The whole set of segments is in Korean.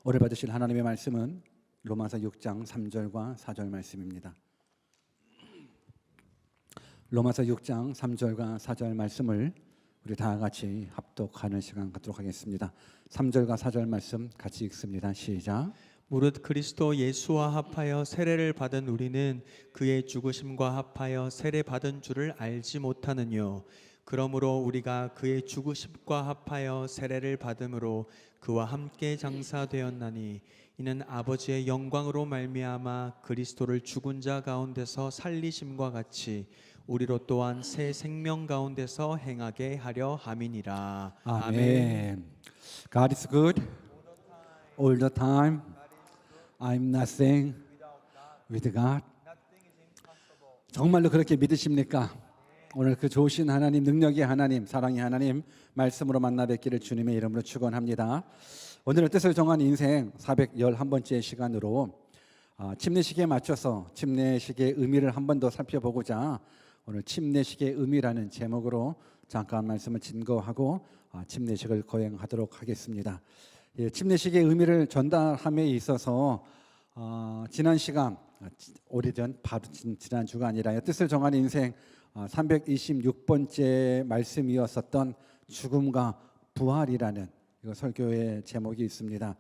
오늘 받으실 하나님의 말씀은 로마서 6장 3절과 4절 말씀입니다. 로마서 6장 3절과 4절 말씀을 우리 다 같이 합독하는 시간 갖도록 하겠습니다. 3절과 4절 말씀 같이 읽습니다. 시작. 무릇 그리스도 예수와 합하여 세례를 받은 우리는 그의 죽으심과 합하여 세례 받은 줄을 알지 못하느뇨. 그러므로 우리가 그의 죽으심과 합하여 세례를 받음으로 그와 함께 장사되었나니 이는 아버지의 영광으로 말미암아 그리스도를 죽은 자 가운데서 살리심과 같이 우리로 또한 새 생명 가운데서 행하게 하려 함이니라. 아멘. God is good all the time. I'm nothing with God. 정말로 그렇게 믿으십니까? 오늘 그 좋으신 하나님, 능력의 하나님, 사랑의 하나님 말씀으로 만나 뵙기를 주님의 이름으로 축원합니다. 오늘은 뜻을 정한 인생 411번째 시간으로 침례식에 맞춰서 침례식의 의미를 한 번 더 살펴보고자 오늘 침례식의 의미라는 제목으로 잠깐 말씀을 증거하고 침례식을 거행하도록 하겠습니다. 침례식의 의미를 전달함에 있어서 지난 시간, 오래전 바로 지난주가 아니라 뜻을 정한 인생 326번째 말씀이었었던 죽음과 부활이라는 이거 설교의 제목이 있습니다.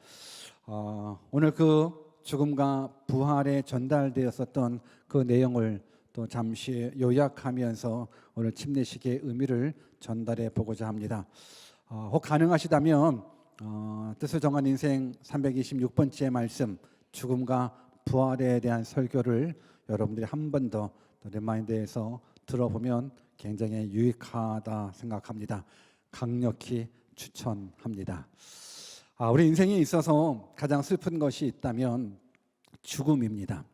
오늘 그 죽음과 부활에 전달되었었던 그 내용을 또 잠시 요약하면서 오늘 침례식의 의미를 전달해 보고자 합니다. 혹 가능하시다면 뜻을 정한 인생 326번째 말씀 죽음과 부활에 대한 설교를 여러분들이 한 번 더 리마인드해서 들어보면 굉장히 유익하다 생각합니다. 강력히 추천합니다. 우리 인생에 있어서 가장 슬픈 것이 있다면 죽음입니다.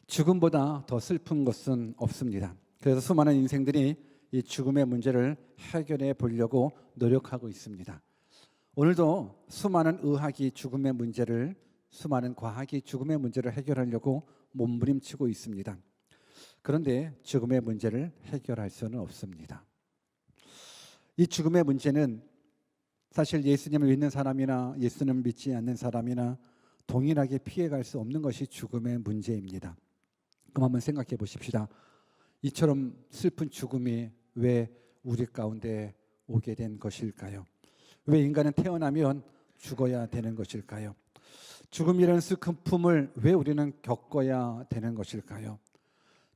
죽음보다 더 슬픈 것은 없습니다. 그래서 수많은 인생들이 이 죽음의 문제를 해결해 보려고 노력하고 있습니다. 오늘도 수많은 의학이 죽음의 문제를, 수많은 과학이 죽음의 문제를 해결하려고 몸부림치고 있습니다. 그런데 죽음의 문제를 해결할 수는 없습니다. 이 죽음의 문제는 사실 예수님을 믿는 사람이나 예수님을 믿지 않는 사람이나 동일하게 피해갈 수 없는 것이 죽음의 문제입니다. 그럼 한번 생각해 보십시다. 이처럼 슬픈 죽음이 왜 우리 가운데 오게 된 것일까요? 왜 인간은 태어나면 죽어야 되는 것일까요? 죽음이라는 슬픔을 왜 우리는 겪어야 되는 것일까요?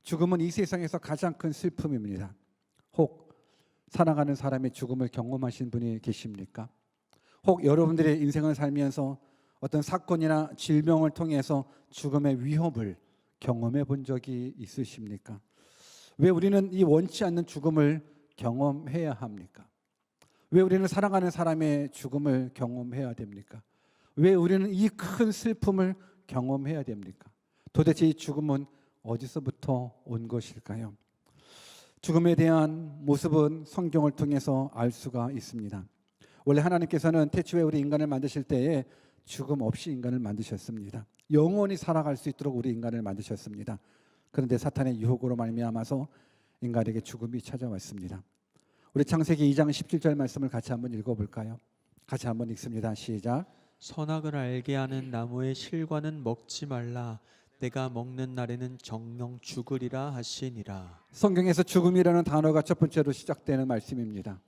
죽음은 이 세상에서 가장 큰 슬픔입니다. 혹 사랑하는 사람의 죽음을 경험하신 분이 계십니까? 혹 여러분들의 인생을 살면서 어떤 사건이나 질병을 통해서 죽음의 위협을 경험해 본 적이 있으십니까? 왜 우리는 이 원치 않는 죽음을 경험해야 합니까? 왜 우리는 사랑하는 사람의 죽음을 경험해야 됩니까? 왜 우리는 이 큰 슬픔을 경험해야 됩니까? 도대체 이 죽음은 어디서부터 온 것일까요? 죽음에 대한 모습은 성경을 통해서 알 수가 있습니다. 원래 하나님께서는 태초에 우리 인간을 만드실 때에 죽음 없이 인간을 만드셨습니다. 영원히 살아갈 수 있도록 우리 인간을 만드셨습니다. 그런데 사탄의 유혹으로 말미암아서 인간에게 죽음이 찾아왔습니다. 우리 창세기 2장 17절 말씀을 같이 한번 읽어볼까요? 같이 한번 읽습니다. 시작. 선악을 알게 하는 나무의 실과는 먹지 말라. 내가 먹는 날에는 정령 죽으리라 하시니라. 성경에서 죽음이라는 단어가 첫 번째로 시작되는 말씀입니다.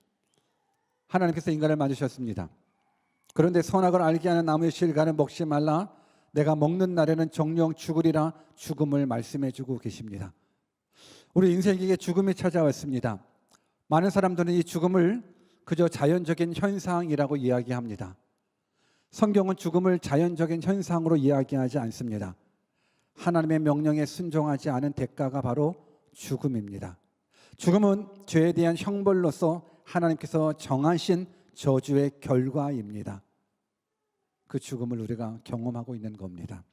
하나님께서 인간을 만드셨습니다. 그런데 선악을 알게 하는 나무의 실과는 먹지 말라. 내가 먹는 날에는 정령 죽으리라 죽음을 말씀해 주고 계십니다. 우리 인생에게 죽음이 찾아왔습니다. 많은 사람들은 이 죽음을 그저 자연적인 현상이라고 이야기합니다. 성경은 죽음을 자연적인 현상으로 이야기하지 않습니다. 하나님의 명령에 순종하지 않은 대가가 바로 죽음입니다. 죽음은 죄에 대한 형벌로서 하나님께서 정하신 저주의 결과입니다. 그 죽음을 우리가 경험하고 있는 겁니다.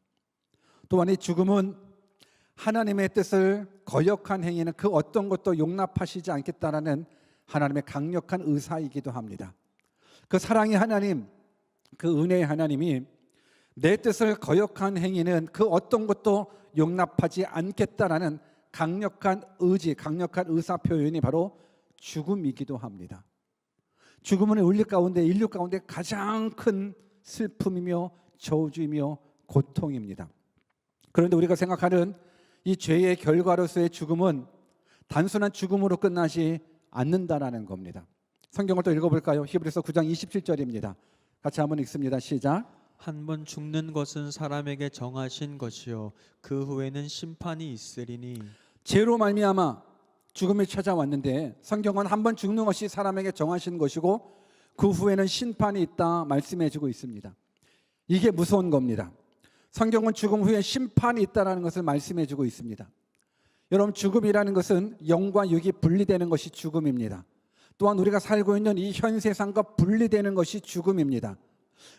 또한 이 죽음은 하나님의 뜻을 거역한 행위는 그 어떤 것도 용납하시지 않겠다라는 하나님의 강력한 의사이기도 합니다. 그 사랑의 하나님, 그 은혜의 하나님이 내 뜻을 거역한 행위는 그 어떤 것도 용납하지 않겠다라는 강력한 의지, 강력한 의사 표현이 바로 죽음이기도 합니다. 죽음은 인류 가운데 가장 큰 슬픔이며 저주이며 고통입니다. 그런데 우리가 생각하는 이 죄의 결과로서의 죽음은 단순한 죽음으로 끝나지 않는다라는 겁니다. 성경을 또 읽어볼까요? 히브리서 9장 27절입니다. 같이 한번 읽습니다. 시작. 한 번 죽는 것은 사람에게 정하신 것이요 그 후에는 심판이 있으리니. 죄로 말미암아 죽음이 찾아왔는데 성경은 한 번 죽는 것이 사람에게 정하신 것이고 그 후에는 심판이 있다 말씀해주고 있습니다. 이게 무서운 겁니다. 성경은 죽음 후에 심판이 있다는 것을 말씀해주고 있습니다. 여러분, 죽음이라는 것은 영과 육이 분리되는 것이 죽음입니다. 또한 우리가 살고 있는 이 현 세상과 분리되는 것이 죽음입니다.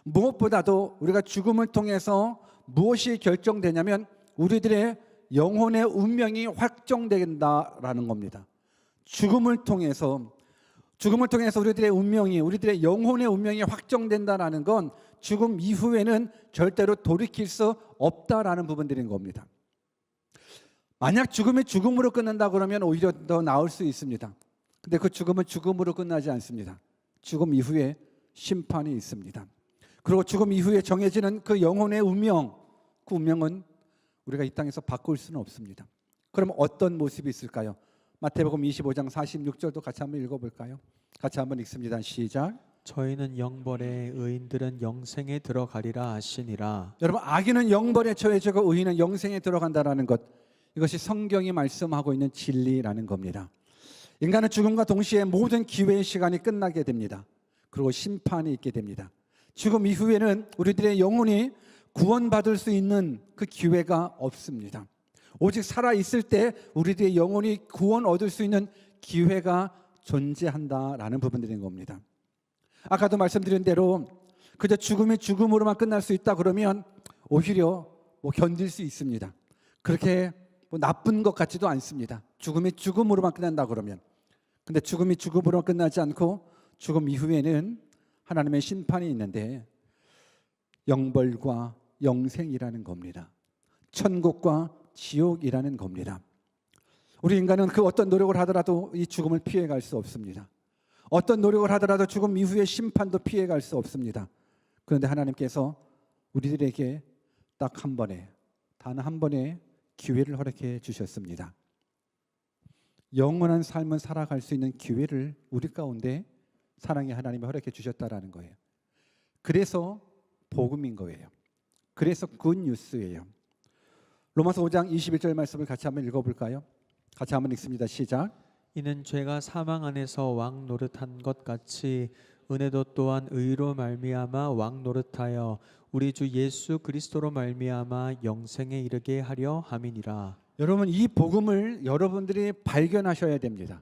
무엇보다도 우리가 죽음을 통해서 무엇이 결정되냐면 우리들의 영혼의 운명이 확정된다라는 겁니다. 죽음을 통해서 우리들의 운명이, 우리들의 영혼의 운명이 확정된다라는 건 죽음 이후에는 절대로 돌이킬 수 없다라는 부분들인 겁니다. 만약 죽음이 죽음으로 끝난다 그러면 오히려 더 나을 수 있습니다. 근데 그 죽음은 죽음으로 끝나지 않습니다. 죽음 이후에 심판이 있습니다. 그리고 죽음 이후에 정해지는 그 영혼의 운명, 그 운명은 우리가 이 땅에서 바꿀 수는 없습니다. 그럼 어떤 모습이 있을까요? 마태복음 25장 46절도 같이 한번 읽어볼까요? 같이 한번 읽습니다. 시작. 저희는 영벌에 의인들은 영생에 들어가리라 하시니라. 여러분, 악인은 영벌에 처해지고 의인은 영생에 들어간다라는 것, 이것이 성경이 말씀하고 있는 진리라는 겁니다. 인간은 죽음과 동시에 모든 기회의 시간이 끝나게 됩니다. 그리고 심판이 있게 됩니다. 죽음 이후에는 우리들의 영혼이 구원받을 수 있는 그 기회가 없습니다. 오직 살아있을 때 우리들의 영혼이 구원 얻을 수 있는 기회가 존재한다라는 부분들인 겁니다. 아까도 말씀드린 대로 그저 죽음이 죽음으로만 끝날 수 있다 그러면 오히려 견딜 수 있습니다. 그렇게 나쁜 것 같지도 않습니다. 죽음이 죽음으로만 끝난다 그러면. 근데 죽음이 죽음으로 끝나지 않고 죽음 이후에는 하나님의 심판이 있는데 영벌과 영생이라는 겁니다. 천국과 지옥이라는 겁니다. 우리 인간은 그 어떤 노력을 하더라도 이 죽음을 피해갈 수 없습니다. 어떤 노력을 하더라도 죽음 이후의 심판도 피해갈 수 없습니다. 그런데 하나님께서 우리들에게 딱 한 번에, 단 한 번의 기회를 허락해 주셨습니다. 영원한 삶을 살아갈 수 있는 기회를 우리 가운데 사랑의 하나님이 허락해 주셨다라는 거예요. 그래서 복음인 거예요. 그래서 굿뉴스예요. 로마서 5장 21절 말씀을 같이 한번 읽어볼까요? 같이 한번 읽습니다. 시작. 이는 죄가 사망 안에서 왕 노릇한 것 같이 은혜도 또한 의로 말미암아 왕 노릇하여 우리 주 예수 그리스도로 말미암아 영생에 이르게 하려 함이니라. 여러분, 이 복음을 여러분들이 발견하셔야 됩니다.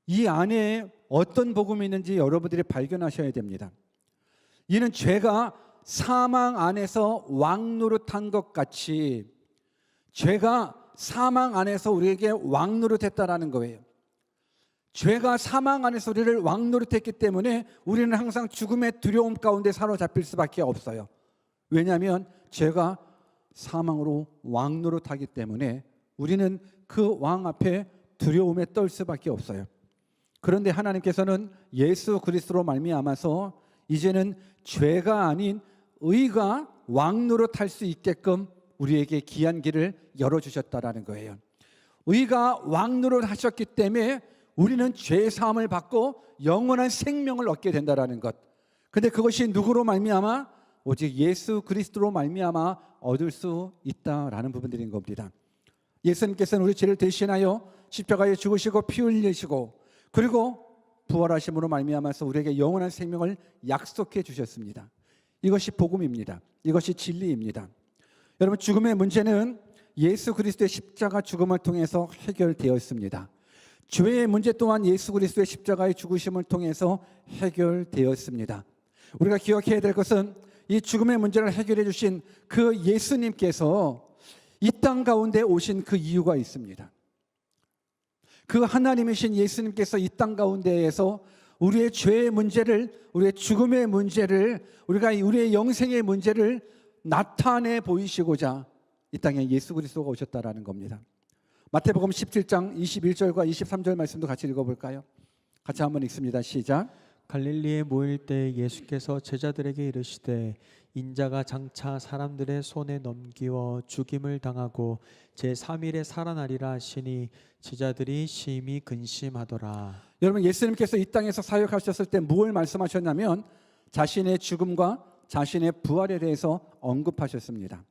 이 안에 어떤 복음이 있는지 여러분들이 발견하셔야 됩니다. 이는 죄가 사망 안에서 왕 노릇한 것 같이 죄가 사망 안에서 우리에게 왕 노릇했다라는 거예요. 죄가 사망 안에서 우리를 왕 노릇했기 때문에 우리는 항상 죽음의 두려움 가운데 사로잡힐 수밖에 없어요. 왜냐하면 죄가 사망으로 왕 노릇하기 때문에 우리는 그 왕 앞에 두려움에 떨 수밖에 없어요. 그런데 하나님께서는 예수 그리스도로 말미암아서 이제는 죄가 아닌 의가 왕 노릇할 수 있게끔 우리에게 귀한 길을 열어주셨다라는 거예요. 의가 왕 노릇하셨기 때문에 우리는 죄 사함을 받고 영원한 생명을 얻게 된다라는 것. 근데 그것이 누구로 말미암아? 오직 예수 그리스도로 말미암아 얻을 수 있다라는 부분들인 겁니다. 예수님께서는 우리 죄를 대신하여 십자가에 죽으시고 피 흘리시고 그리고 부활하심으로 말미암아서 우리에게 영원한 생명을 약속해 주셨습니다. 이것이 복음입니다. 이것이 진리입니다. 여러분, 죽음의 문제는 예수 그리스도의 십자가 죽음을 통해서 해결되었습니다. 죄의 문제 또한 예수 그리스도의 십자가의 죽으심을 통해서 해결되었습니다. 우리가 기억해야 될 것은 이 죽음의 문제를 해결해 주신 그 예수님께서 이 땅 가운데 오신 그 이유가 있습니다. 그 하나님이신 예수님께서 이 땅 가운데에서 우리의 죄의 문제를, 우리의 죽음의 문제를, 우리의 영생의 문제를 나타내 보이시고자 이 땅에 예수 그리스도가 오셨다라는 겁니다. 마태복음 17장 21절과 23절 말씀도 같이 읽어볼까요? 같이 한번 읽습니다. 시작. 갈릴리에 모일 때 예수께서 제자들에게 이르시되 인자가 장차 사람들의 손에 넘기워 죽임을 당하고 제3일에 살아나리라 하시니 제자들이 심히 근심하더라. 여러분, 예수님께서 이 땅에서 사역하셨을 때 무엇을 말씀하셨냐면 자신의 죽음과 자신의 부활에 대해서 언급하셨습니다.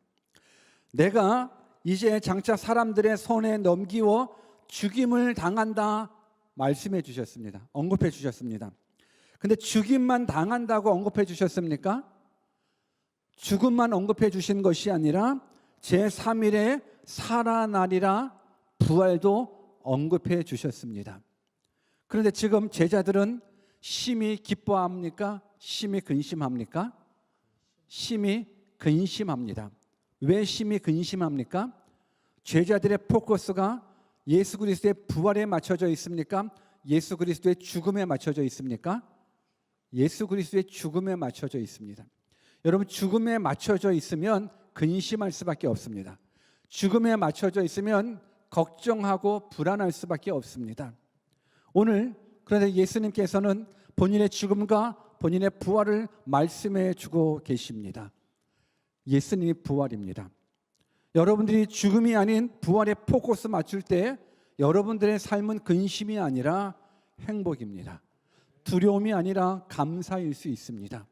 내가 이제 장차 사람들의 손에 넘기워 죽임을 당한다 말씀해 주셨습니다. 언급해 주셨습니다. 근데 죽임만 당한다고 언급해 주셨습니까? 죽음만 언급해 주신 것이 아니라 제3일에 살아나리라 부활도 언급해 주셨습니다. 그런데 지금 제자들은 심히 기뻐합니까? 심히 근심합니까? 심히 근심합니다. 왜 심히 근심합니까? 제자들의 포커스가 예수 그리스도의 부활에 맞춰져 있습니까? 예수 그리스도의 죽음에 맞춰져 있습니까? 예수 그리스도의 죽음에 맞춰져 있습니다. 여러분, 죽음에 맞춰져 있으면 근심할 수밖에 없습니다. 죽음에 맞춰져 있으면 걱정하고 불안할 수밖에 없습니다. 오늘 그런데 예수님께서는 본인의 죽음과 본인의 부활을 말씀해 주고 계십니다. 예수님이 부활입니다. 여러분들이 죽음이 아닌 부활에 포커스 맞출 때 여러분들의 삶은 근심이 아니라 행복입니다. 두려움이 아니라 감사일 수 있습니다.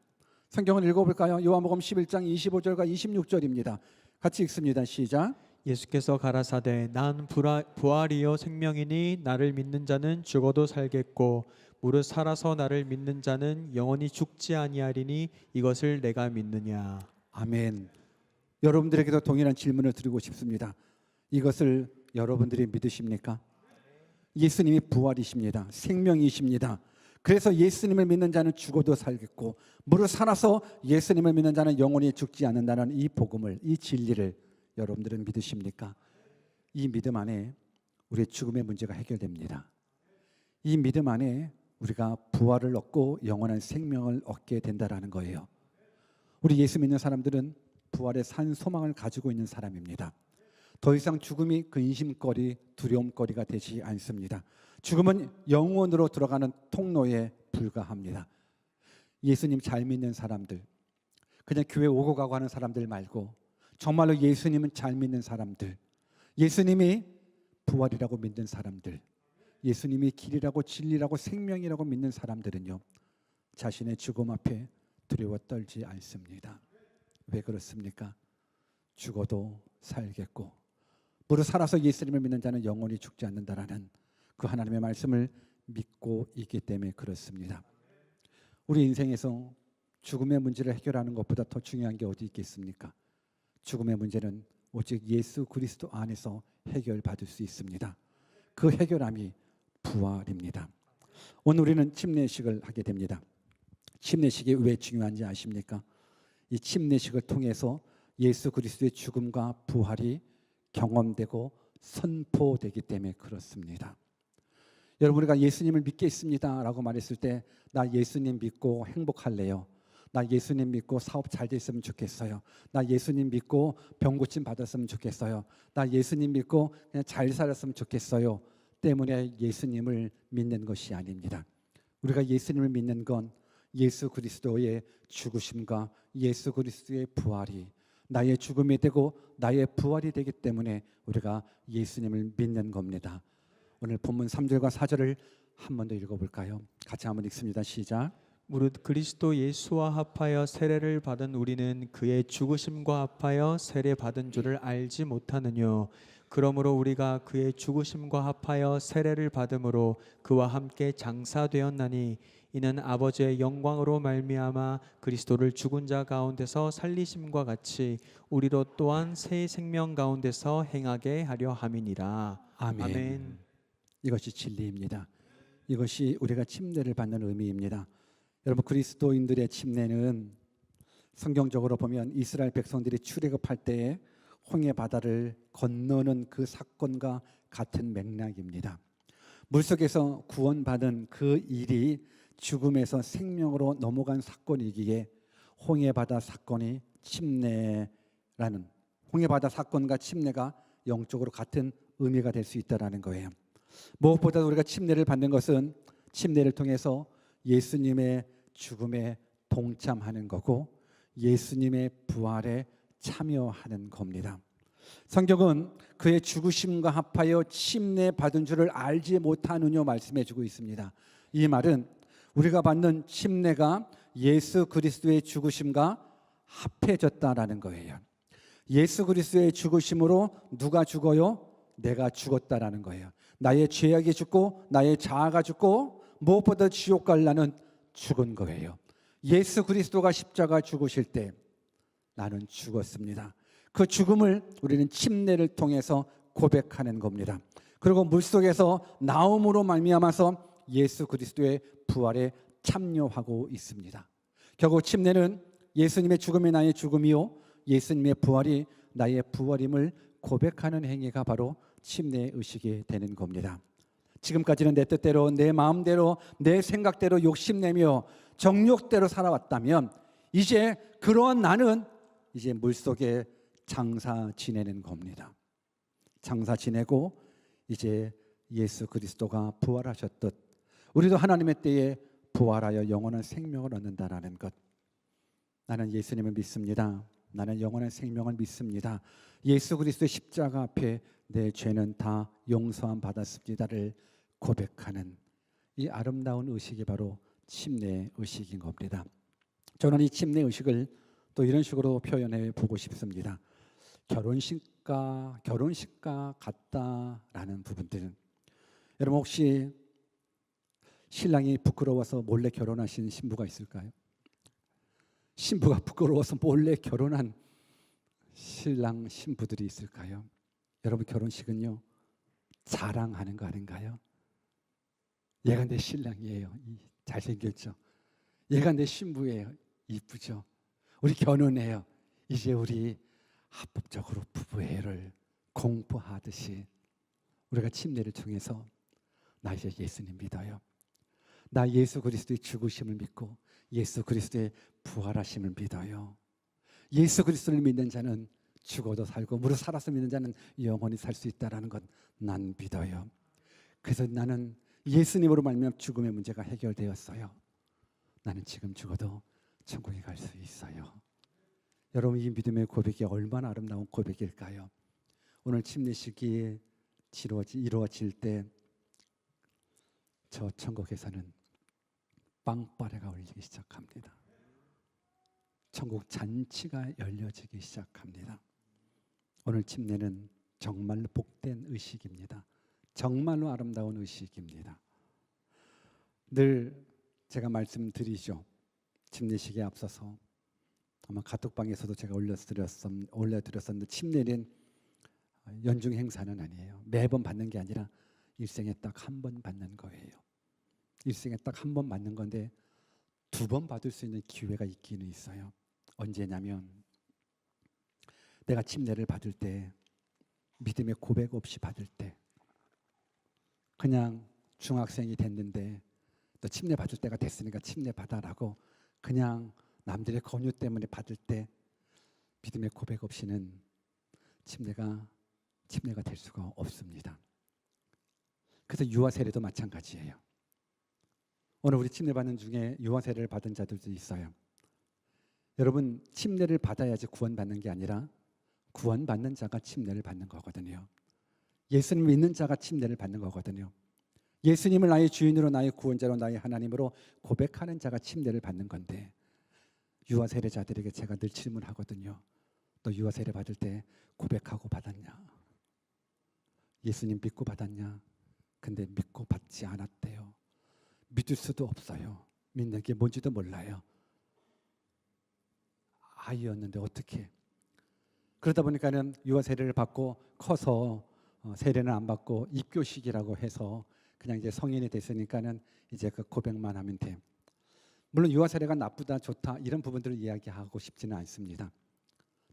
성경을 읽어볼까요? 요한복음 11장 25절과 26절입니다. 같이 읽습니다. 시작. 예수께서 가라사대 난 부활이요 생명이니 나를 믿는 자는 죽어도 살겠고 무릇 살아서 나를 믿는 자는 영원히 죽지 아니하리니 이것을 내가 믿느냐. 아멘. 여러분들에게도 동일한 질문을 드리고 싶습니다. 이것을 여러분들이 믿으십니까? 예수님이 부활이십니다. 생명이십니다. 그래서 예수님을 믿는 자는 죽어도 살겠고 무릇 살아서 예수님을 믿는 자는 영원히 죽지 않는다는 이 복음을, 이 진리를 여러분들은 믿으십니까? 이 믿음 안에 우리의 죽음의 문제가 해결됩니다. 이 믿음 안에 우리가 부활을 얻고 영원한 생명을 얻게 된다라는 거예요. 우리 예수 믿는 사람들은 부활의 산 소망을 가지고 있는 사람입니다. 더 이상 죽음이 근심거리, 두려움거리가 되지 않습니다. 죽음은 영원으로 들어가는 통로에 불과합니다. 예수님 잘 믿는 사람들, 그냥 교회 오고 가고 하는 사람들 말고 정말로 예수님은 잘 믿는 사람들, 예수님이 부활이라고 믿는 사람들, 예수님이 길이라고 진리라고 생명이라고 믿는 사람들은요, 자신의 죽음 앞에 두려워 떨지 않습니다. 왜 그렇습니까? 죽어도 살겠고 무릇 살아서 예수님을 믿는 자는 영원히 죽지 않는다라는 그 하나님의 말씀을 믿고 있기 때문에 그렇습니다. 우리 인생에서 죽음의 문제를 해결하는 것보다 더 중요한 게 어디 있겠습니까? 죽음의 문제는 오직 예수 그리스도 안에서 해결받을 수 있습니다. 그 해결함이 부활입니다. 오늘 우리는 침례식을 하게 됩니다. 침례식이 왜 중요한지 아십니까? 이 침례식을 통해서 예수 그리스도의 죽음과 부활이 경험되고 선포되기 때문에 그렇습니다. 여러분, 우리가 예수님을 믿겠습니다 라고 말했을 때 나 예수님 믿고 행복할래요. 나 예수님 믿고 사업 잘 됐으면 좋겠어요. 나 예수님 믿고 병 고침 받았으면 좋겠어요. 나 예수님 믿고 그냥 잘 살았으면 좋겠어요. 때문에 예수님을 믿는 것이 아닙니다. 우리가 예수님을 믿는 건 예수 그리스도의 죽으심과 예수 그리스도의 부활이 나의 죽음이 되고 나의 부활이 되기 때문에 우리가 예수님을 믿는 겁니다. 오늘 본문 3절과 4절을 한 번 더 읽어볼까요? 같이 한번 읽습니다. 시작. 무릇 그리스도 예수와 합하여 세례를 받은 우리는 그의 죽으심과 합하여 세례 받은 줄을 알지 못하느뇨. 그러므로 우리가 그의 죽으심과 합하여 세례를 받음으로 그와 함께 장사되었나니 이는 아버지의 영광으로 말미암아 그리스도를 죽은 자 가운데서 살리심과 같이 우리로 또한 새 생명 가운데서 행하게 하려 함이니라. 아멘. 아멘. 이것이 진리입니다. 이것이 우리가 침례를 받는 의미입니다. 여러분, 그리스도인들의 침례는 성경적으로 보면 이스라엘 백성들이 출애굽할 때에 홍해 바다를 건너는 그 사건과 같은 맥락입니다. 물속에서 구원받은 그 일이 죽음에서 생명으로 넘어간 사건이기에 홍해 바다 사건이 침례라는, 홍해 바다 사건과 침례가 영적으로 같은 의미가 될 수 있다라는 거예요. 무엇보다 우리가 침례를 받는 것은 침례를 통해서 예수님의 죽음에 동참하는 거고 예수님의 부활에 참여하는 겁니다. 성경은 그의 죽으심과 합하여 침례 받은 줄을 알지 못하느뇨 말씀해 주고 있습니다. 이 말은 우리가 받는 침례가 예수 그리스도의 죽으심과 합해졌다라는 거예요. 예수 그리스도의 죽으심으로 누가 죽어요? 내가 죽었다라는 거예요. 나의 죄악이 죽고 나의 자아가 죽고 무엇보다 지옥 갈 나는 죽은 거예요. 예수 그리스도가 십자가 죽으실 때 나는 죽었습니다. 그 죽음을 우리는 침례를 통해서 고백하는 겁니다. 그리고 물속에서 나옴으로 말미암아서 예수 그리스도의 부활에 참여하고 있습니다. 결국 침례는 예수님의 죽음이 나의 죽음이요 예수님의 부활이 나의 부활임을 고백하는 행위가 바로 침례 의식이 되는 겁니다. 지금까지는 내 뜻대로 내 마음대로 내 생각대로 욕심내며 정욕대로 살아왔다면 이제 그러한 나는 이제 물속에 장사 지내는 겁니다. 장사 지내고 이제 예수 그리스도가 부활하셨듯 우리도 하나님의 때에 부활하여 영원한 생명을 얻는다라는 것. 나는 예수님을 믿습니다. 나는 영원한 생명을 믿습니다. 예수 그리스도의 십자가 앞에 내 죄는 다 용서함 받았습니다를 고백하는 이 아름다운 의식이 바로 침례 의식인 겁니다. 저는 이 침례 의식을 또 이런 식으로 표현해 보고 싶습니다. 결혼식과 같다라는 부분들은 여러분 혹시 신랑이 부끄러워서 몰래 결혼하신 신부가 있을까요? 신부가 부끄러워서 몰래 결혼한 신랑 신부들이 있을까요? 여러분 결혼식은요 자랑하는 거 아닌가요? 얘가 내 신랑이에요. 잘생겼죠? 얘가 내 신부예요. 이쁘죠? 우리 결혼해요. 이제 우리 합법적으로 부부애를 공포하듯이 우리가 침례를 통해서 나 이제 예수님 믿어요. 나 예수 그리스도의 죽으심을 믿고 예수 그리스도의 부활하심을 믿어요. 예수 그리스도를 믿는 자는 죽어도 살고 무릇 살아서 믿는 자는 영원히 살 수 있다라는 것 난 믿어요. 그래서 나는 예수님으로 말미암아 죽음의 문제가 해결되었어요. 나는 지금 죽어도 천국에 갈 수 있어요. 여러분 이 믿음의 고백이 얼마나 아름다운 고백일까요? 오늘 침례식이 이루어질 때 저 천국에서는 빵빠레가 울리기 시작합니다. 천국 잔치가 열려지기 시작합니다. 오늘 침례는 정말로 복된 의식입니다. 정말로 아름다운 의식입니다. 늘 제가 말씀드리죠. 침례식에 앞서서 아마 카톡방에서도 제가 올려드렸었는데 침례는 연중 행사는 아니에요. 매번 받는 게 아니라 일생에 딱 한 번 받는 거예요. 일생에 딱 한 번 받는 건데 2번 받을 수 있는 기회가 있기는 있어요. 언제냐면 내가 침례를 받을 때 믿음의 고백 없이 받을 때 그냥 중학생이 됐는데 또 침례 받을 때가 됐으니까 침례 받아라고 그냥 남들의 권유 때문에 받을 때 믿음의 고백 없이는 침례가 될 수가 없습니다. 그래서 유아 세례도 마찬가지예요. 오늘 우리 침례 받는 중에 유아 세례를 받은 자들도 있어요. 여러분 침례를 받아야지 구원받는 게 아니라 구원받는 자가 침례를 받는 거거든요. 예수님 믿는 자가 침례를 받는 거거든요. 예수님을 나의 주인으로 나의 구원자로 나의 하나님으로 고백하는 자가 침례를 받는 건데 유아 세례자들에게 제가 늘 질문하거든요. 너 유아 세례 받을 때 고백하고 받았냐? 예수님 믿고 받았냐? 근데 믿고 받지 않았대요. 믿을 수도 없어요. 믿는 게 뭔지도 몰라요. 아이였는데 어떻게? 그러다 보니까는 유아 세례를 받고 커서 세례는 안 받고 입교식이라고 해서 그냥 이제 성인이 됐으니까는 이제 그 고백만 하면 돼. 물론 유아 세례가 나쁘다 좋다 이런 부분들을 이야기하고 싶지는 않습니다.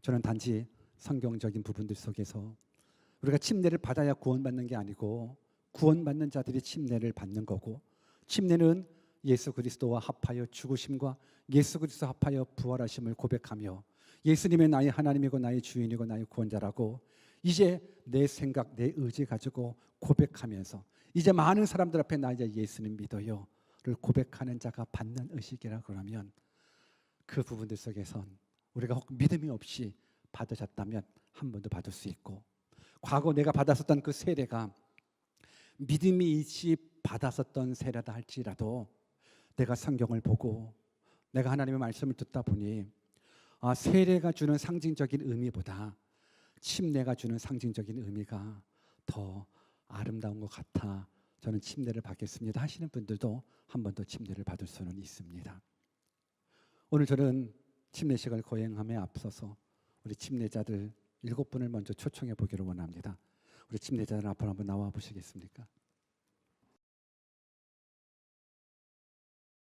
저는 단지 성경적인 부분들 속에서 우리가 침례를 받아야 구원받는 게 아니고 구원받는 자들이 침례를 받는 거고 침례는 예수 그리스도와 합하여 죽으심과 예수 그리스도 합하여 부활하심을 고백하며 예수님의 나의 하나님이고 나의 주인이고 나의 구원자라고 이제 내 생각 내 의지 가지고 고백하면서 이제 많은 사람들 앞에 나 이제 예수님 믿어요를 고백하는 자가 받는 의식이라 그러면 그 부분들 속에선 우리가 혹 믿음이 없이 받으셨다면 한 번 더 받을 수 있고, 과거 내가 받았었던 그 세례가 믿음이 있이 받았었던 세례다 할지라도 내가 성경을 보고 내가 하나님의 말씀을 듣다 보니 세례가 주는 상징적인 의미보다 침례가 주는 상징적인 의미가 더 아름다운 것 같아 저는 침례를 받겠습니다 하시는 분들도 한 번 더 침례를 받을 수는 있습니다. 오늘 저는 침례식을 거행함에 앞서서 우리 침례자들 7분을 먼저 초청해 보기를 원합니다. 우리 침례자들 앞으로 한번 나와 보시겠습니까?